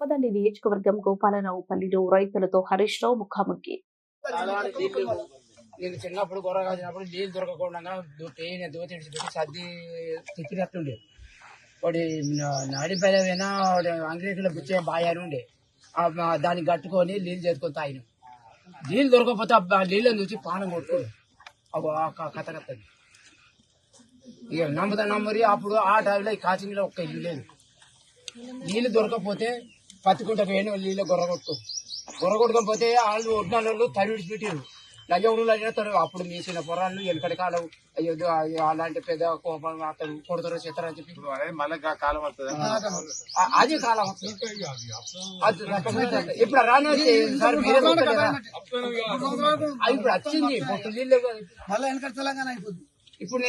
చొప్పదండి నియోజకవర్గం గోపాలరావుపల్లిలో రైతులతో హరీష్ రావు ముఖాముఖి. నేను చిన్నప్పుడు గొర్ర కాసినప్పుడు నీళ్ళు దొరకకుండా దోతి పెట్టి సర్ది తెచ్చినట్టుండే వాడి నడిపైన అంగ్రేజీలో బుచ్చే బాయాని ఉండే దాన్ని కట్టుకొని నీళ్ళు చేసుకొని తాగిన నీళ్ళు దొరకకపోతే ఆ నీళ్ళని చూసి పానం కొట్టుకోడు కథ కత్తది. ఇక నమ్మరి అప్పుడు ఆ టైంలో ఈ కాచినీలో ఒక్క ఇల్లు లేదు. నీళ్ళు దొరకకపోతే పత్తికుంట పోయిన నీళ్ళు గొర్ర కొట్టుకోకపోతే వాళ్ళు ఒడ్నాలు తడి విడిచిపెట్టారు. లజవుడు అప్పుడు మీసిన పొరాళ్ళు వెనకటి కాలం అయ్యో అలాంటి పెద్ద కోపం అతను కొడతారో చేస్తారో అని చెప్పి కాలం వస్తుంది. అది కాలం వస్తుంది. ఇప్పుడు రాని సార్ మీరే ఇప్పుడు వచ్చింది నీళ్ళు ఇప్పుడు